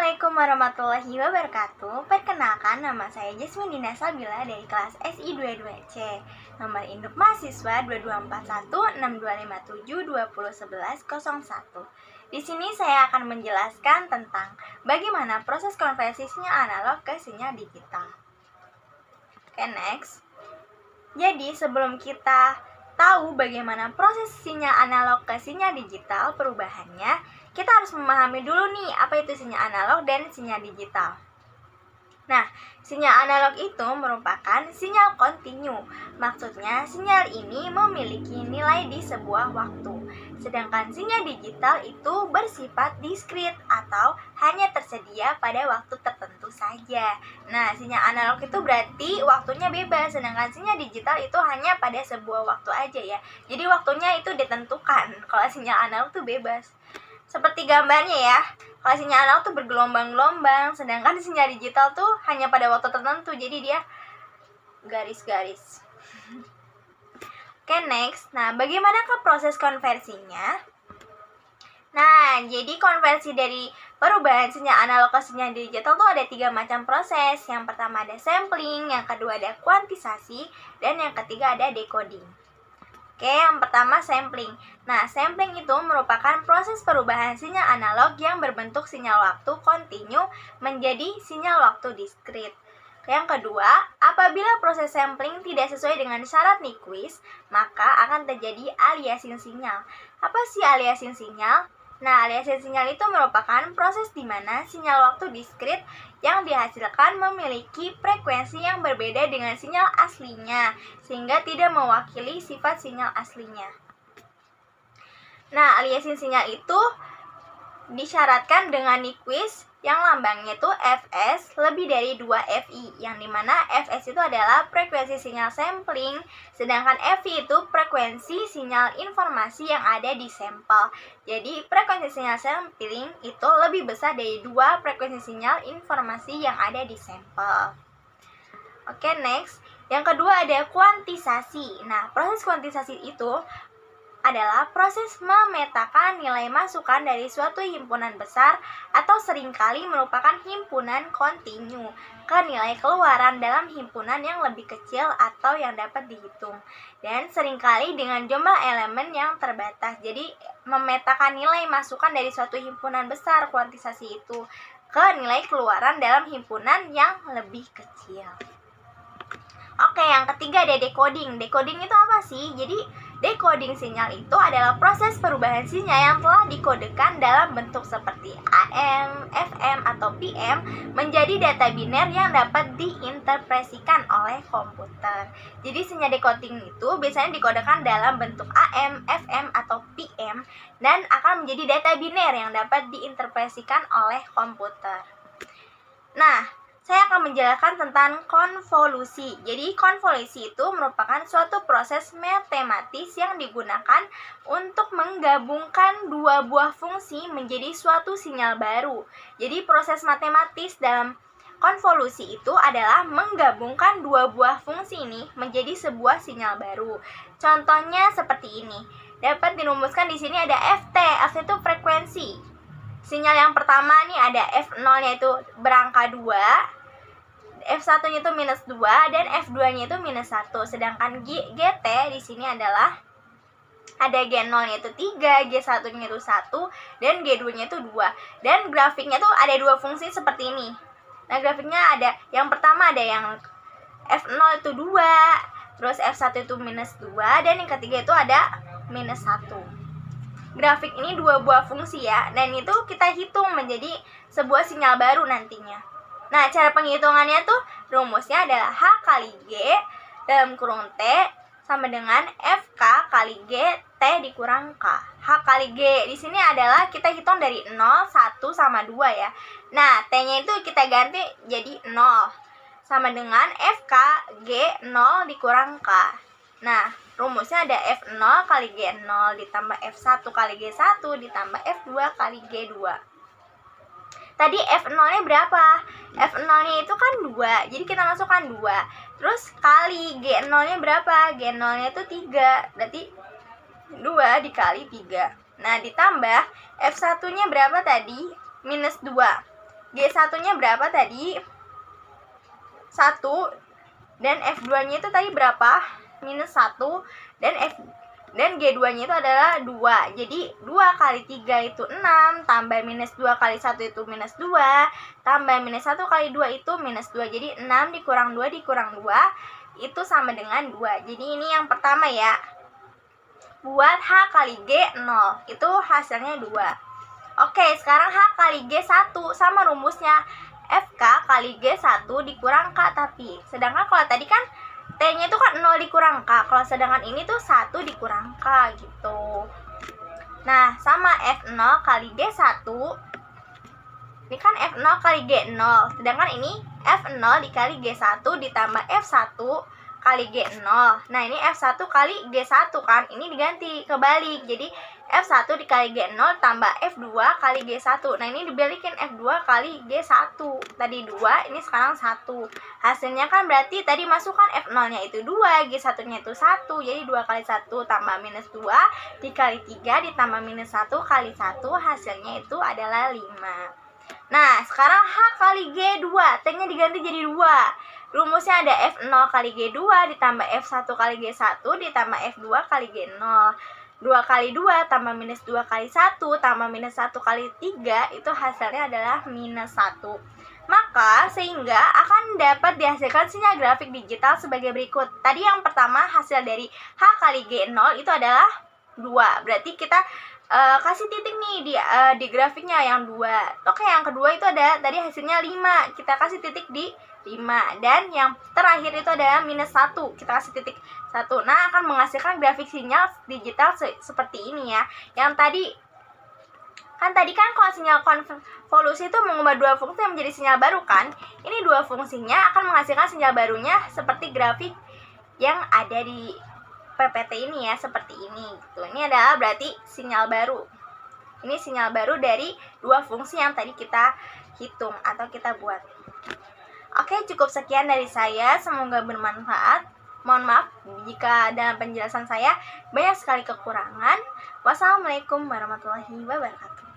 Assalamualaikum warahmatullahi wabarakatuh. Perkenalkan, nama saya Jasmine Dina Sabila dari kelas SI 22C. Nomor induk mahasiswa 22416257201101. Di sini saya akan menjelaskan tentang bagaimana proses konversi sinyal analog ke sinyal digital. Oke, next. Jadi, sebelum kita tahu bagaimana proses sinyal analog ke sinyal digital perubahannya, kita harus memahami dulu nih apa itu sinyal analog dan sinyal digital. Nah, sinyal analog itu merupakan sinyal kontinu. Maksudnya, sinyal ini memiliki nilai di sebuah waktu. Sedangkan sinyal digital itu bersifat diskrit atau hanya tersedia pada waktu tertentu saja. Nah, sinyal analog itu berarti waktunya bebas, sedangkan sinyal digital itu hanya pada sebuah waktu aja ya. Jadi waktunya itu ditentukan. Kalau sinyal analog itu bebas. Seperti gambarnya ya, kalau sinyal analog tuh bergelombang-gelombang, sedangkan sinyal digital tuh hanya pada waktu tertentu, jadi dia garis-garis. Oke, next. Nah, bagaimanakah proses konversinya? Nah, jadi konversi dari perubahan sinyal analog ke sinyal digital tuh ada 3 macam proses. Yang pertama ada sampling, yang kedua ada kuantisasi, dan yang ketiga ada decoding. Oke, yang pertama sampling. Nah, sampling itu merupakan proses perubahan sinyal analog yang berbentuk sinyal waktu kontinu menjadi sinyal waktu diskrit. Yang kedua, apabila proses sampling tidak sesuai dengan syarat Nyquist, maka akan terjadi aliasing sinyal. Apa sih aliasing sinyal? Nah, aliasing sinyal itu merupakan proses di mana sinyal waktu diskrit yang dihasilkan memiliki frekuensi yang berbeda dengan sinyal aslinya, sehingga tidak mewakili sifat sinyal aslinya. Nah, aliasing sinyal itu disyaratkan dengan Nyquist yang lambangnya itu Fs lebih dari 2Fi, yang dimana Fs itu adalah frekuensi sinyal sampling, sedangkan Fi itu frekuensi sinyal informasi yang ada di sampel. Jadi frekuensi sinyal sampling itu lebih besar dari 2 frekuensi sinyal informasi yang ada di sampel. Oke, next. Yang kedua ada kuantisasi. Nah, proses kuantisasi itu adalah proses memetakan nilai masukan dari suatu himpunan besar atau seringkali merupakan himpunan kontinu ke nilai keluaran dalam himpunan yang lebih kecil atau yang dapat dihitung, dan seringkali dengan jumlah elemen yang terbatas. Jadi memetakan nilai masukan dari suatu himpunan besar, kuantisasi itu, ke nilai keluaran dalam himpunan yang lebih kecil. Oke, yang ketiga ada decoding. Decoding itu apa sih? Jadi decoding sinyal itu adalah proses perubahan sinyal yang telah dikodekan dalam bentuk seperti AM, FM, atau PM menjadi data biner yang dapat diinterpretasikan oleh komputer. Jadi sinyal decoding itu biasanya dikodekan dalam bentuk AM, FM, atau PM dan akan menjadi data biner yang dapat diinterpretasikan oleh komputer. Nah, saya akan menjelaskan tentang konvolusi. Jadi konvolusi itu merupakan suatu proses matematis yang digunakan untuk menggabungkan 2 buah fungsi menjadi suatu sinyal baru. Jadi proses matematis dalam konvolusi itu adalah menggabungkan 2 buah fungsi ini menjadi sebuah sinyal baru. Contohnya seperti ini. Dapat dirumuskan di sini ada Ft. Ft itu frekuensi. Sinyal yang pertama nih ada F0-nya itu berangka 2. F1-nya itu minus 2 dan F2-nya itu minus 1. Sedangkan GT di sini adalah ada G0-nya itu 3, G1-nya itu 1, dan G2-nya itu 2. Dan grafiknya tuh ada 2 fungsi seperti ini. Nah, grafiknya ada yang pertama ada yang F0 itu 2, terus F1 itu minus 2, dan yang ketiga itu ada minus 1. Grafik ini 2 buah fungsi ya, dan itu kita hitung menjadi sebuah sinyal baru nantinya. Nah, cara penghitungannya tuh rumusnya adalah H kali G dalam kurung T sama dengan FK kali G T dikurang K. H kali G di sini adalah kita hitung dari 0, 1, sama 2 ya. Nah, T-nya itu kita ganti jadi 0 sama dengan FK G 0 dikurang K. Nah, rumusnya ada F0 kali G0 ditambah F1 kali G1 ditambah F2 kali G2. Tadi F0-nya berapa? F0-nya itu kan 2, jadi kita masukkan 2. Terus kali G0-nya berapa? G0-nya itu 3, berarti 2 dikali 3. Nah, ditambah F1-nya berapa tadi? Minus 2. G1-nya berapa tadi? 1, dan F2-nya itu tadi berapa? Minus 1, dan G2-nya itu adalah 2. Jadi 2 kali 3 itu 6, tambah minus 2 kali 1 itu minus 2, tambah minus 1 kali 2 itu minus 2. Jadi 6 dikurang 2 dikurang 2 itu sama dengan 2. Jadi ini yang pertama ya. Buat H kali G 0, itu hasilnya 2. Oke, sekarang H kali G1 sama rumusnya FK kali G1 dikurang K tapi. Sedangkan kalau tadi kan T-nya itu kan 0 dikurang K. Kalau sedangkan ini tuh 1 dikurang K gitu. Nah, sama F0 kali G1. Ini kan F0 kali G0. Sedangkan ini F0 dikali G1 ditambah F1 kali G0. Nah, ini F1 kali G1 kan. Ini diganti kebalik. Jadi F1 dikali G0 tambah F2 kali G1. Nah, ini dibalikin F2 kali G1. Tadi 2, ini sekarang 1. Hasilnya kan berarti tadi masukkan F0-nya itu 2, G1-nya itu 1. Jadi 2 kali 1 tambah minus 2 dikali 3 ditambah minus 1 kali 1. Hasilnya itu adalah 5. Nah, sekarang H kali G2. T-nya diganti jadi 2. Rumusnya ada F0 kali G2 ditambah F1 kali G1 ditambah F2 kali G0. 2 kali 2 tambah minus 2 kali 1 tambah minus 1 kali 3 itu hasilnya adalah minus 1. Maka sehingga akan dapat dihasilkan sinyal grafik digital sebagai berikut. Tadi yang pertama hasil dari H kali G0 itu adalah 2. Berarti kita kasih titik nih di grafiknya yang 2. Oke, yang kedua itu ada tadi hasilnya 5. Kita kasih titik di 5. Dan yang terakhir itu adalah minus 1. Kita kasih titik 1. Nah, akan menghasilkan grafik sinyal digital seperti ini ya. Yang tadi kan kalau sinyal konvolusi itu mengubah dua fungsi menjadi sinyal baru kan. Ini dua fungsinya akan menghasilkan sinyal barunya seperti grafik yang ada di PPT ini ya, seperti ini gitu. Ini adalah berarti sinyal baru. Ini sinyal baru dari dua fungsi yang tadi kita hitung atau kita buat. Oke, cukup sekian dari saya. Semoga bermanfaat. Mohon maaf jika dalam penjelasan saya banyak sekali kekurangan. Wassalamualaikum warahmatullahi wabarakatuh.